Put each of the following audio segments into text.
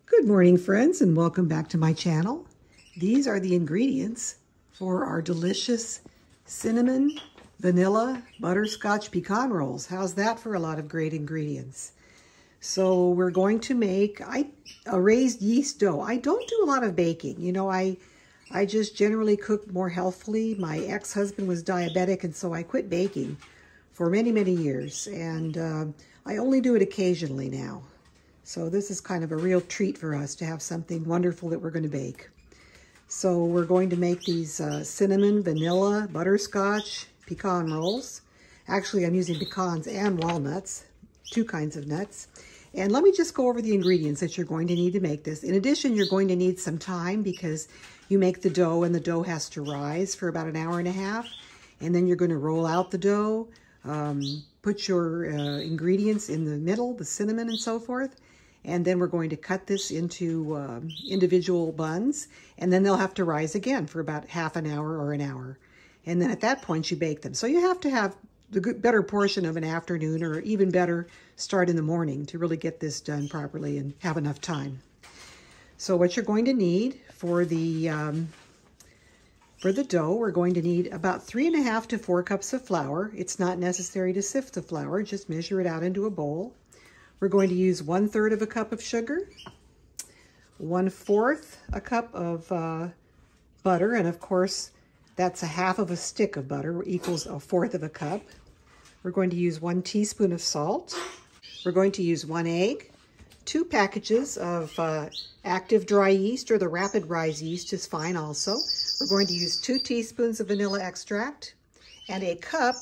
Good morning, friends, and welcome back to my channel. These are the ingredients for our delicious cinnamon, vanilla, butterscotch pecan rolls. How's that for a lot of great ingredients? So we're going to make a raised yeast dough. I don't do a lot of baking. You know, I just generally cook more healthfully. My ex-husband was diabetic, and so I quit baking for many, many years. And I only do it occasionally now. So this is kind of a real treat for us to have something wonderful that we're going to bake. So we're going to make these cinnamon, vanilla, butterscotch, pecan rolls. Actually, I'm using pecans and walnuts, two kinds of nuts. And let me just go over the ingredients that you're going to need to make this. In addition, you're going to need some time because you make the dough and the dough has to rise for about an hour and a half. And then you're going to roll out the dough, put your ingredients in the middle, the cinnamon and so forth. And then we're going to cut this into individual buns, and then they'll have to rise again for about half an hour or an hour. And then at that point, you bake them. So you have to have the better portion of an afternoon, or even better, start in the morning to really get this done properly and have enough time. So what you're going to need for the dough, we're going to need about 3½ to 4 cups of flour. It's not necessary to sift the flour, just measure it out into a bowl. We're going to use 1/3 of a cup of sugar, 1/4 a cup of butter, and of course that's 1/2 of a stick of butter equals 1/4 of a cup. We're going to use 1 teaspoon of salt. We're going to use 1 egg, 2 packages of active dry yeast, or the rapid rise yeast is fine also. We're going to use 2 teaspoons of vanilla extract and a cup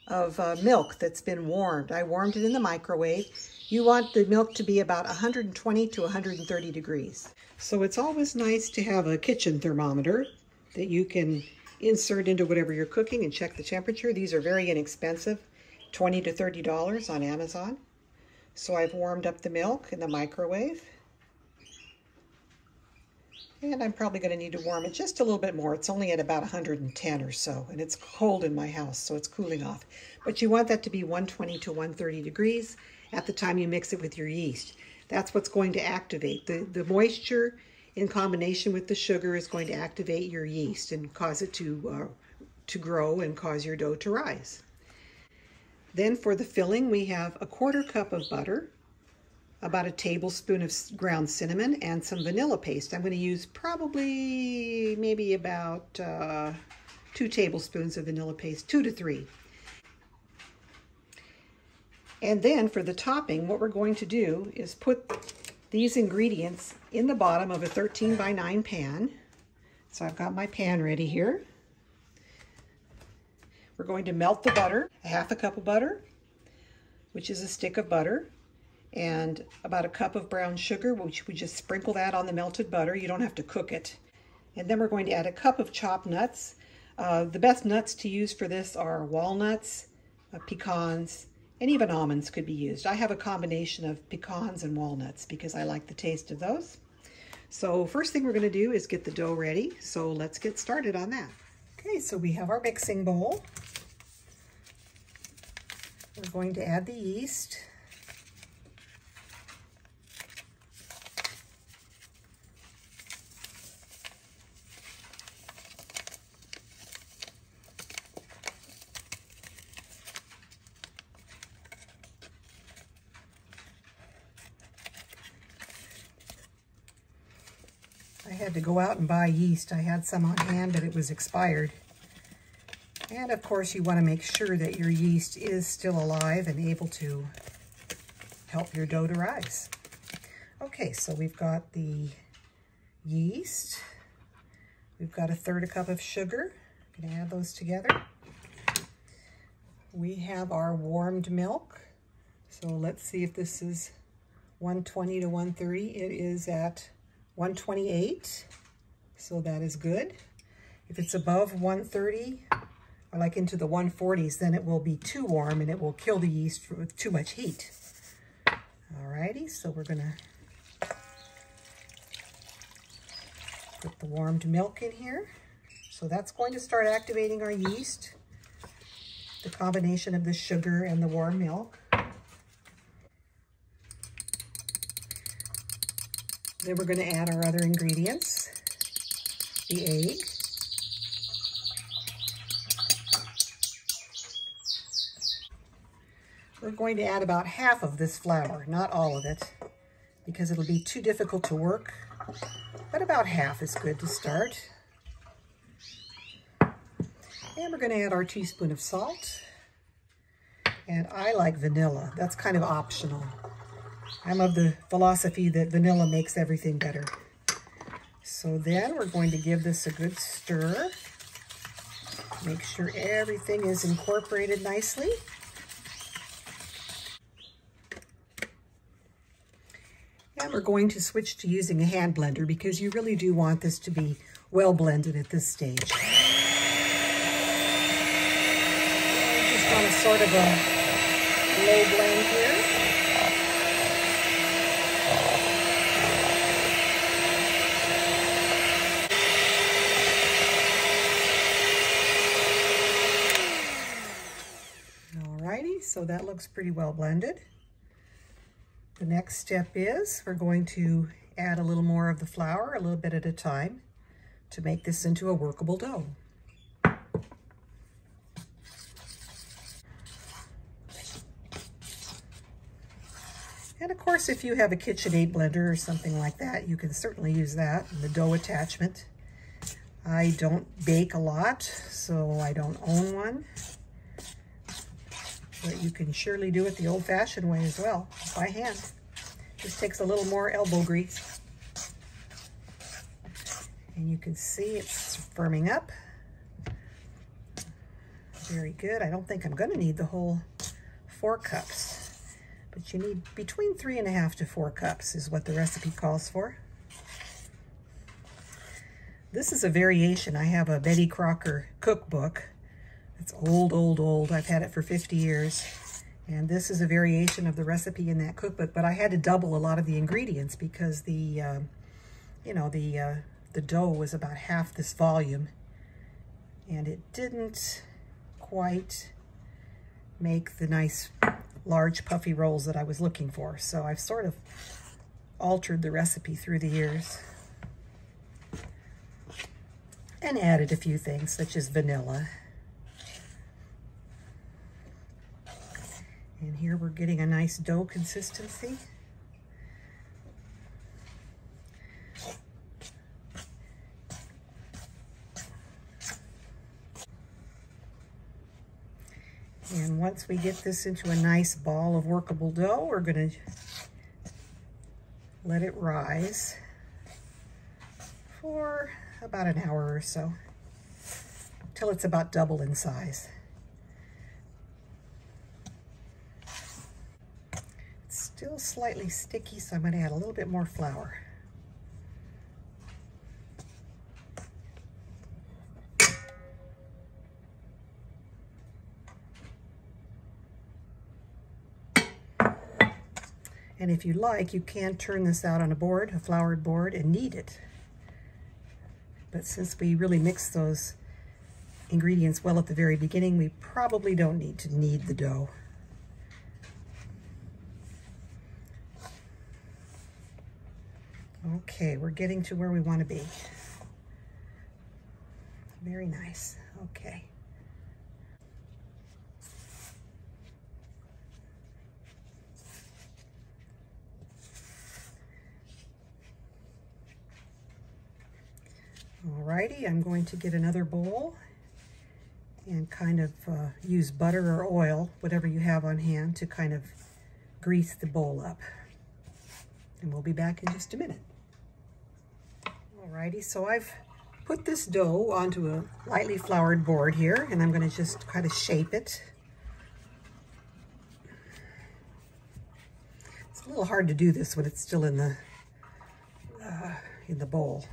of milk that's been warmed. I warmed it in the microwave. You want the milk to be about 120 to 130 degrees. So it's always nice to have a kitchen thermometer that you can insert into whatever you're cooking and check the temperature. These are very inexpensive, $20 to $30 on Amazon. So I've warmed up the milk in the microwave. And I'm probably going to need to warm it just a little bit more. It's only at about 110 or so, and it's cold in my house, so it's cooling off. But you want that to be 120 to 130 degrees at the time you mix it with your yeast. That's what's going to activate. The moisture in combination with the sugar is going to activate your yeast and cause it to grow and cause your dough to rise. Then for the filling, we have 1/4 cup of butter, about 1 tablespoon of ground cinnamon, and some vanilla paste. I'm going to use probably maybe about 2 tablespoons of vanilla paste, 2 to 3. And then for the topping, what we're going to do is put these ingredients in the bottom of a 13 by 9 pan. So I've got my pan ready here. We're going to melt the butter, 1/2 cup of butter, which is a stick of butter, and about 1 cup of brown sugar, which we just sprinkle that on the melted butter. You don't have to cook it. And then we're going to add 1 cup of chopped nuts. The best nuts to use for this are walnuts, pecans, and even almonds could be used. I have a combination of pecans and walnuts because I like the taste of those. So first thing we're going to do is get the dough ready. So let's get started on that. Okay, so we have our mixing bowl. We're going to add the yeast. I had to go out and buy yeast. I had some on hand, but it was expired. And of course, you want to make sure that your yeast is still alive and able to help your dough to rise. Okay, so we've got the yeast. We've got 1/3 cup of sugar. I'm going to add those together. We have our warmed milk. So let's see if this is 120 to 130. It is at 128, so that is good. If it's above 130, or like into the 140s, then it will be too warm and it will kill the yeast with too much heat. Alrighty, so we're gonna put the warmed milk in here. So that's going to start activating our yeast, the combination of the sugar and the warm milk. Then we're going to add our other ingredients. The egg. We're going to add about half of this flour, not all of it, because it'll be too difficult to work, but about half is good to start. And we're going to add our teaspoon of salt. And I like vanilla. That's kind of optional. I'm of the philosophy that vanilla makes everything better. So then we're going to give this a good stir. Make sure everything is incorporated nicely. And we're going to switch to using a hand blender because you really do want this to be well blended at this stage. Just on a sort of a low blend here. Alrighty, so that looks pretty well blended. The next step is we're going to add a little more of the flour, a little bit at a time, to make this into a workable dough. And of course, if you have a KitchenAid blender or something like that, you can certainly use that in the dough attachment. I don't bake a lot, so I don't own one. But you can surely do it the old-fashioned way as well, by hand. Just takes a little more elbow grease. And you can see it's firming up. Very good. I don't think I'm going to need the whole 4 cups. But you need between 3.5 to 4 cups is what the recipe calls for. This is a variation. I have a Betty Crocker cookbook. It's old, old, old. I've had it for 50 years. And this is a variation of the recipe in that cookbook, but I had to double a lot of the ingredients because the dough was about half this volume. And it didn't quite make the nice, large, puffy rolls that I was looking for. So I've sort of altered the recipe through the years. And added a few things, such as vanilla. And here we're getting a nice dough consistency. And once we get this into a nice ball of workable dough, we're going to let it rise for about an hour or so, till it's about double in size. Still slightly sticky, so I'm going to add a little bit more flour. And if you like, you can turn this out on a board, a floured board, and knead it. But since we really mix those ingredients well at the very beginning, we probably don't need to knead the dough. Okay, we're getting to where we want to be. Very nice. Okay. Alrighty, I'm going to get another bowl and kind of use butter or oil, whatever you have on hand, to kind of grease the bowl up. And we'll be back in just a minute. Alrighty, so I've put this dough onto a lightly floured board here, and I'm going to just kind of shape it. It's a little hard to do this when it's still in the bowl.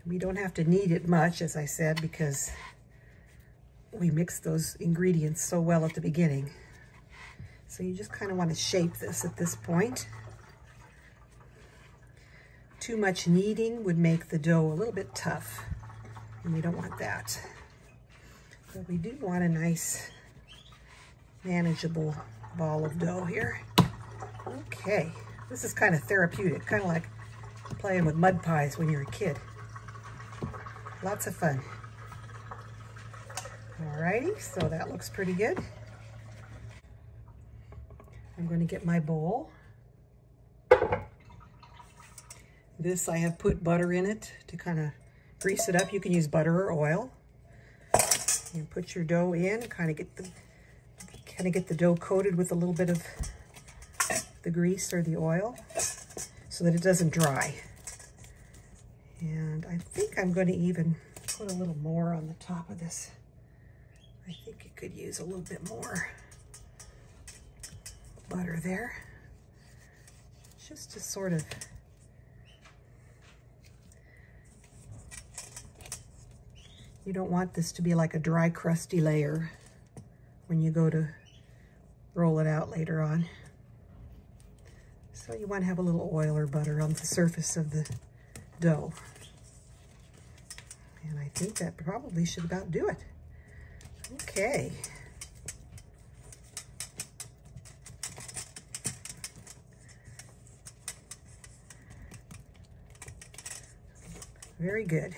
We don't have to knead it much, as I said, because we mix those ingredients so well at the beginning. So you just kind of want to shape this at this point. Too much kneading would make the dough a little bit tough, and we don't want that. But we do want a nice, manageable ball of dough here. Okay, this is kind of therapeutic, kind of like playing with mud pies when you're a kid. Lots of fun. Alrighty, so that looks pretty good. I'm going to get my bowl. This, I have put butter in it to kind of grease it up. You can use butter or oil. And put your dough in, kind of get the dough coated with a little bit of the grease or the oil so that it doesn't dry. And I think I'm going to even put a little more on the top of this. I think it could use a little bit more butter there, just to sort of you don't want this to be like a dry, crusty layer when you go to roll it out later on. So you want to have a little oil or butter on the surface of the dough. And I think that probably should about do it. Okay. Very good.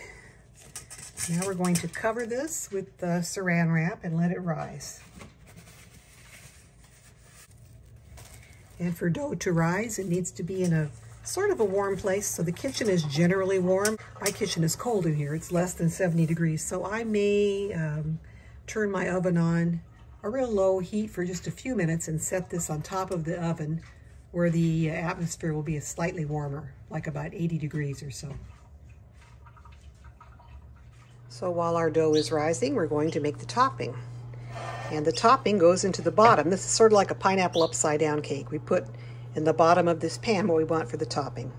Now we're going to cover this with the saran wrap and let it rise. And for dough to rise, it needs to be in a sort of a warm place. So the kitchen is generally warm. My kitchen is cold in here. It's less than 70 degrees. So I may turn my oven on a real low heat for just a few minutes and set this on top of the oven where the atmosphere will be slightly warmer, like about 80 degrees or so. So while our dough is rising, we're going to make the topping. And the topping goes into the bottom. This is sort of like a pineapple upside down cake. We put in the bottom of this pan what we want for the topping.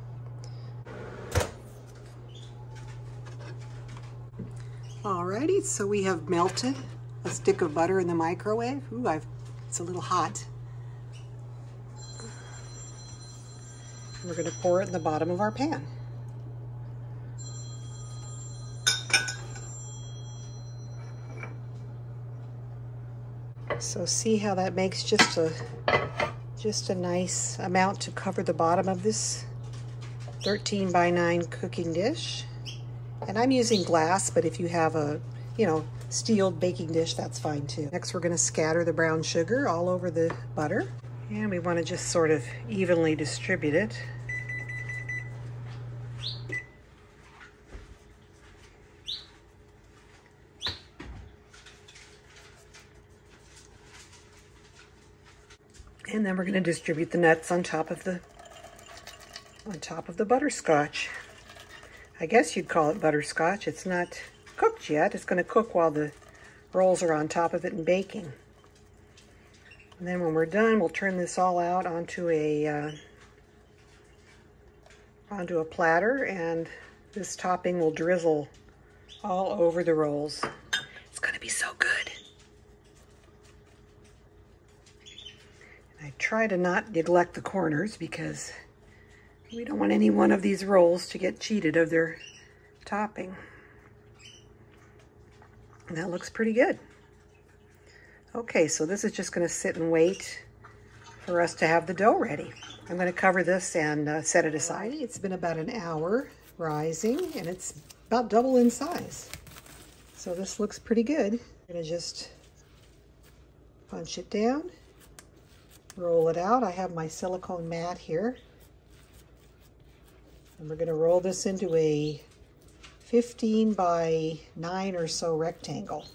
Alrighty, so we have melted a stick of butter in the microwave. Ooh, it's a little hot. We're going to pour it in the bottom of our pan. So see how that makes just a nice amount to cover the bottom of this 13 by 9 cooking dish. And I'm using glass, but if you have a, steel baking dish, that's fine too. Next, we're going to scatter the brown sugar all over the butter. And we want to just sort of evenly distribute it. And then we're going to distribute the nuts on top of the butterscotch. I guess you'd call it butterscotch. It's not cooked yet. It's going to cook while the rolls are on top of it and baking. And then when we're done, we'll turn this all out onto a platter, and this topping will drizzle all over the rolls. It's going to be so good. I try to not neglect the corners because we don't want any one of these rolls to get cheated of their topping. And that looks pretty good. Okay, so this is just going to sit and wait for us to have the dough ready. I'm going to cover this and set it aside. It's been about an hour rising, and it's about double in size. So this looks pretty good. I'm going to just punch it down. Roll it out. I have my silicone mat here. And we're going to roll this into a 15 by 9 or so rectangle.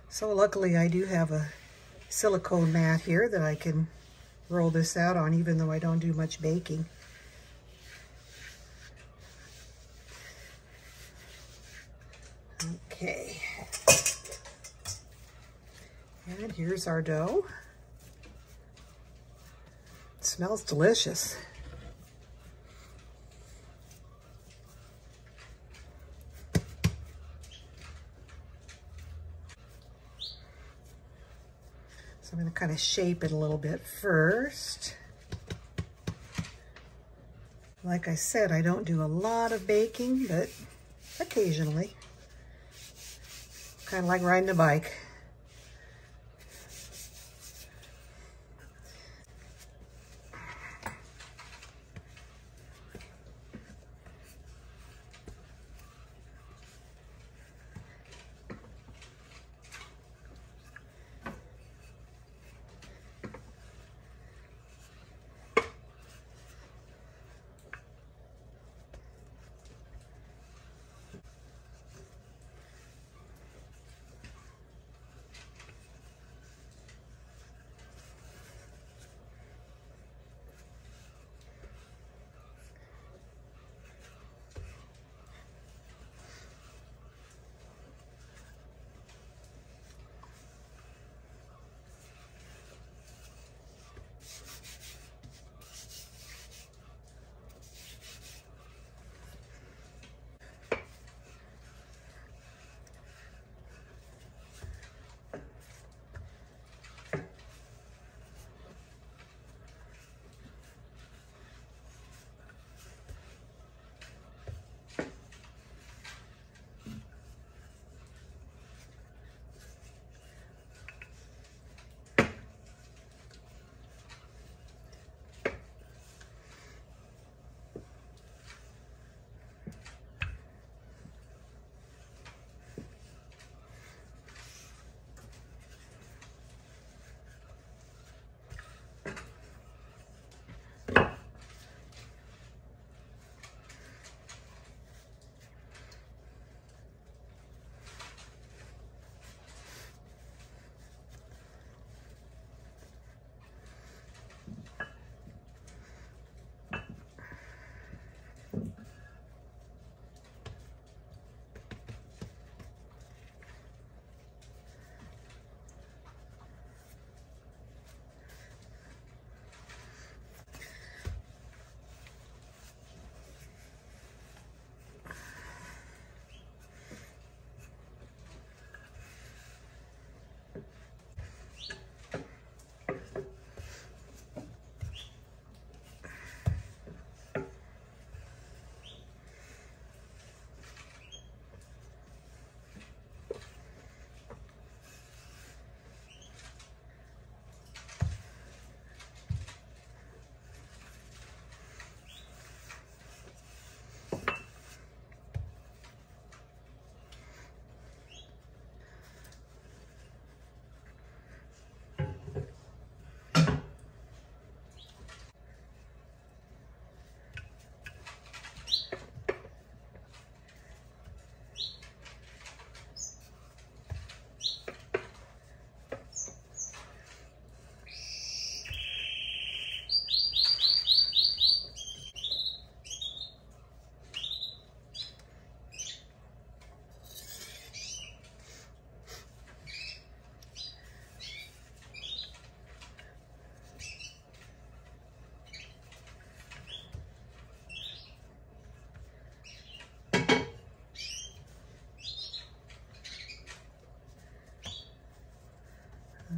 So luckily I do have a silicone mat here that I can roll this out on, even though I don't do much baking. Okay. And here's our dough. It smells delicious. So I'm going to kind of shape it a little bit first. Like I said, I don't do a lot of baking, but occasionally. Kind of like riding a bike.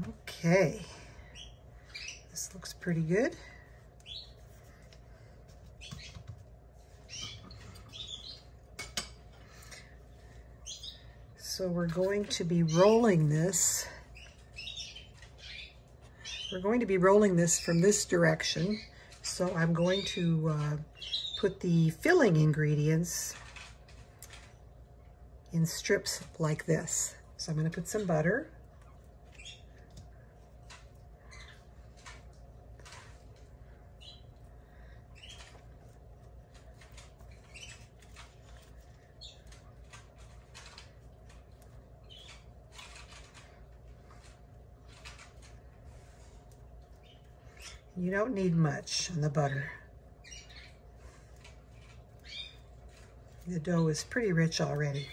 Okay, this looks pretty good. So we're going to be rolling this. We're going to be rolling this from this direction. So I'm going to put the filling ingredients in strips like this. So I'm going to put some butter. You don't need much on the butter. The dough is pretty rich already.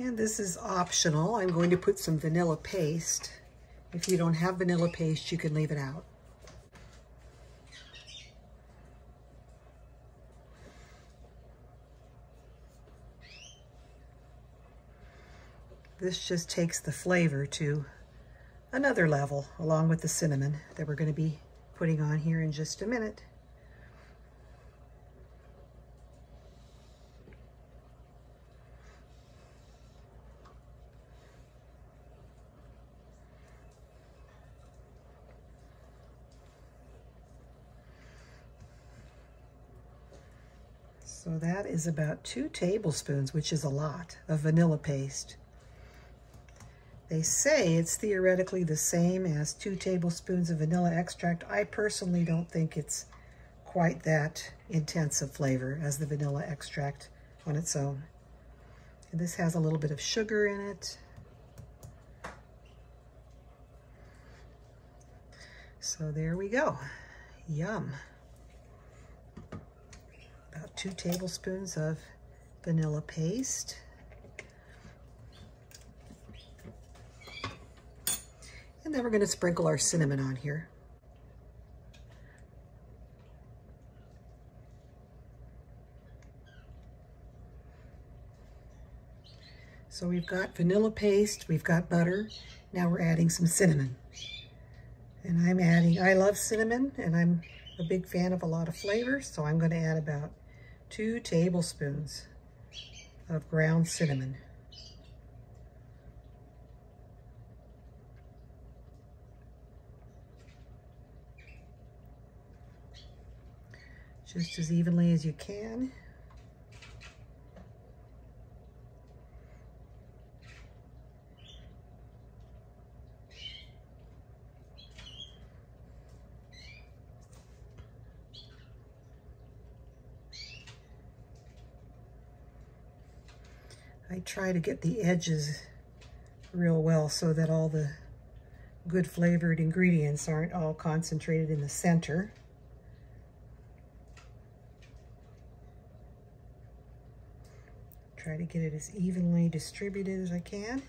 And this is optional. I'm going to put some vanilla paste. If you don't have vanilla paste, you can leave it out. This just takes the flavor to another level, along with the cinnamon that we're going to be putting on here in just a minute. So that is about 2 tablespoons, which is a lot, of vanilla paste. They say it's theoretically the same as 2 tablespoons of vanilla extract. I personally don't think it's quite that intense of flavor as the vanilla extract on its own. And this has a little bit of sugar in it. So there we go. Yum. About 2 tablespoons of vanilla paste. And then we're going to sprinkle our cinnamon on here. So we've got vanilla paste, we've got butter. Now we're adding some cinnamon. And I love cinnamon, and I'm a big fan of a lot of flavors, so I'm going to add about 2 tablespoons of ground cinnamon. Just as evenly as you can. I try to get the edges real well so that all the good flavored ingredients aren't all concentrated in the center. Try to get it as evenly distributed as I can.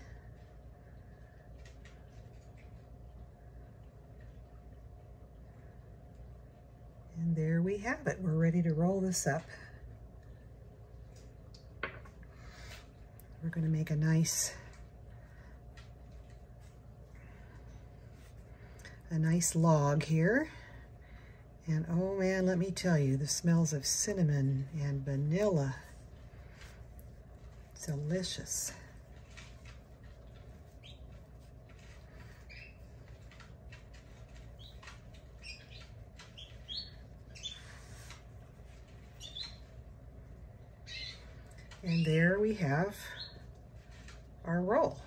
And there we have it. We're ready to roll this up. We're going to make a nice log here. And oh man, let me tell you, the smells of cinnamon and vanilla. Delicious. And there we have our roll.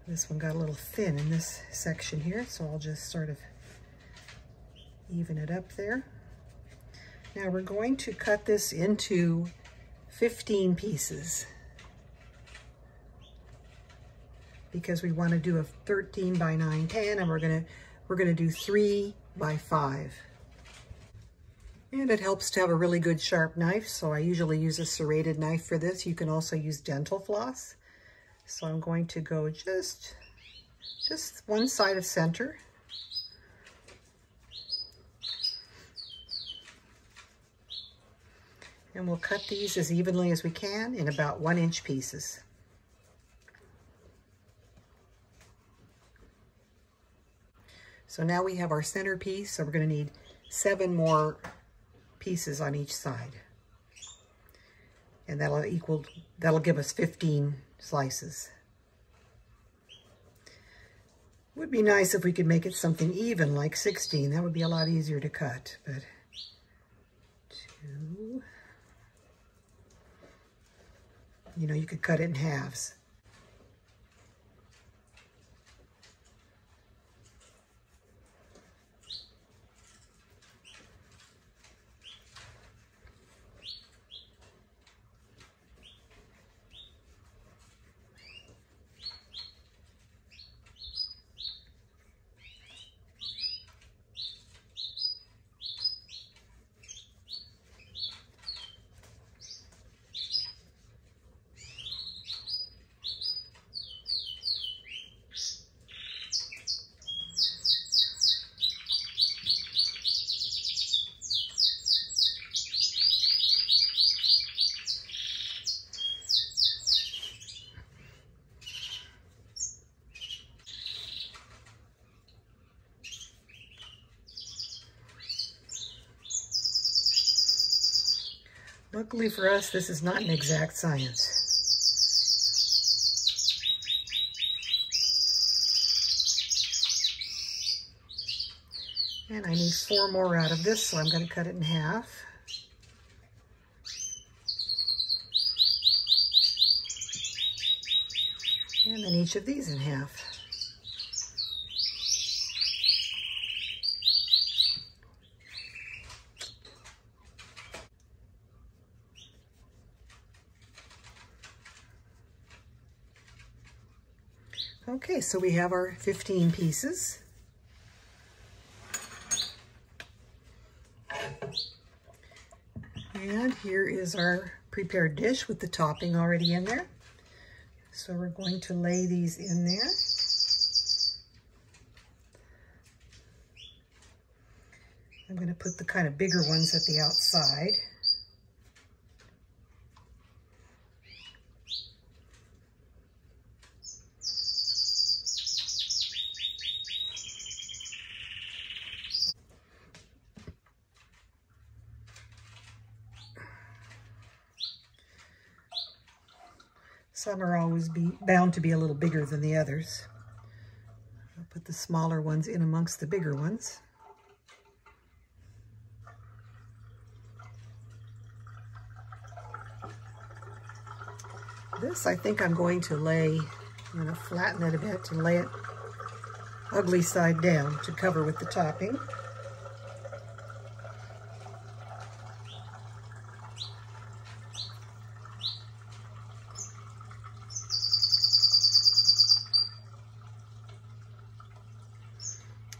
This one got a little thin in this section here, so I'll just sort of even it up there. Now we're going to cut this into 15 pieces because we want to do a 13 by 9 pan, and we're gonna do 3 by 5. And it helps to have a really good sharp knife, so I usually use a serrated knife for this. You can also use dental floss. So I'm going to go just one side of center. And we'll cut these as evenly as we can in about 1-inch pieces. So now we have our center piece, so we're going to need 7 more pieces on each side. And that'll give us 15 slices. Would be nice if we could make it something even, like 16. That would be a lot easier to cut, but 2. You know, you could cut it in halves. Luckily for us, this is not an exact science. And I need 4 more out of this, so I'm going to cut it in half. And then each of these in half. Okay, so we have our 15 pieces. And here is our prepared dish with the topping already in there. So we're going to lay these in there. I'm going to put the kind of bigger ones at the outside. Some are always bound to be a little bigger than the others. I'll put the smaller ones in amongst the bigger ones. This I think I'm going to flatten it a bit and lay it ugly side down to cover with the topping.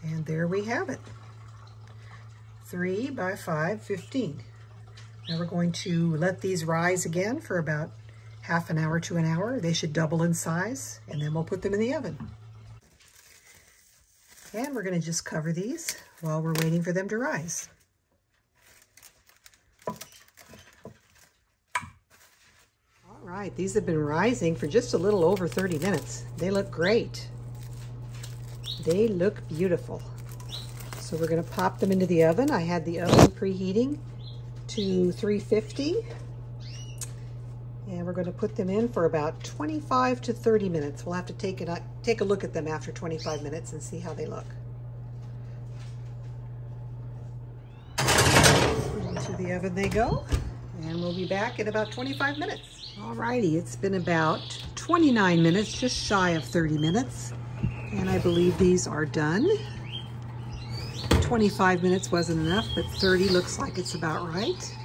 And there we have it. 3 by 5, 15. Now we're going to let these rise again for about half an hour to an hour. They should double in size, and then we'll put them in the oven. And we're going to just cover these while we're waiting for them to rise. All right, these have been rising for just a little over 30 minutes. They look great. They look beautiful. So we're going to pop them into the oven. I had the oven preheating to 350. And we're going to put them in for about 25 to 30 minutes. We'll have to take a look at them after 25 minutes and see how they look. Into the oven they go. And we'll be back in about 25 minutes. Alrighty, it's been about 29 minutes, just shy of 30 minutes. And I believe these are done. 25 minutes wasn't enough, but 30 looks like it's about right.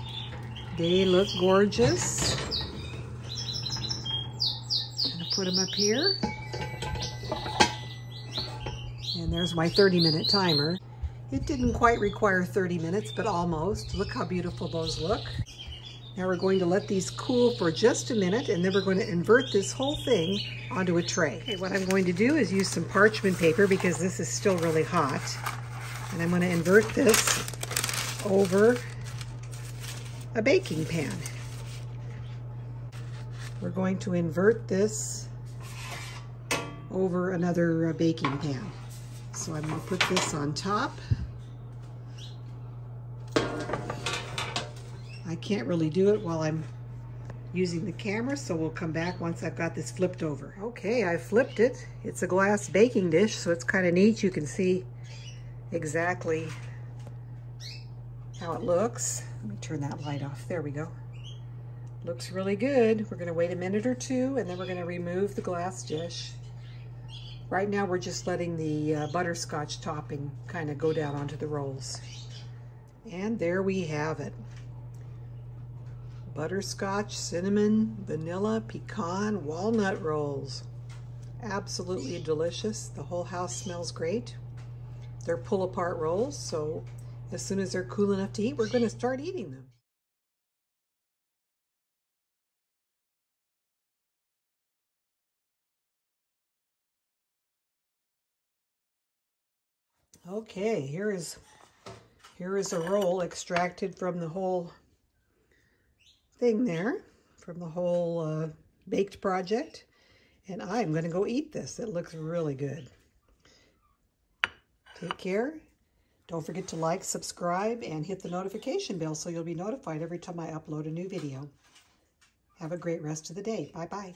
They look gorgeous. I'm gonna put them up here. And there's my 30-minute timer. It didn't quite require 30 minutes, but almost. Look how beautiful those look. Now we're going to let these cool for just a minute, and then we're going to invert this whole thing onto a tray. Okay, what I'm going to do is use some parchment paper because this is still really hot. And I'm going to invert this over a baking pan. We're going to invert this over another baking pan. So I'm going to put this on top. I can't really do it while I'm using the camera, so we'll come back once I've got this flipped over. Okay, I flipped it. It's a glass baking dish, so it's kind of neat. You can see exactly how it looks. Let me turn that light off. There we go. Looks really good. We're going to wait a minute or two, and then we're going to remove the glass dish. Right now we're just letting the butterscotch topping kind of go down onto the rolls. And there we have it. Butterscotch, cinnamon, vanilla, pecan, walnut rolls. Absolutely delicious. The whole house smells great. They're pull-apart rolls, so as soon as they're cool enough to eat, we're going to start eating them. Okay, here is a roll extracted from the whole thing there, from the whole baked project, and I'm going to go eat this. It looks really good. Take care. Don't forget to like, subscribe, and hit the notification bell so you'll be notified every time I upload a new video. Have a great rest of the day. Bye-bye.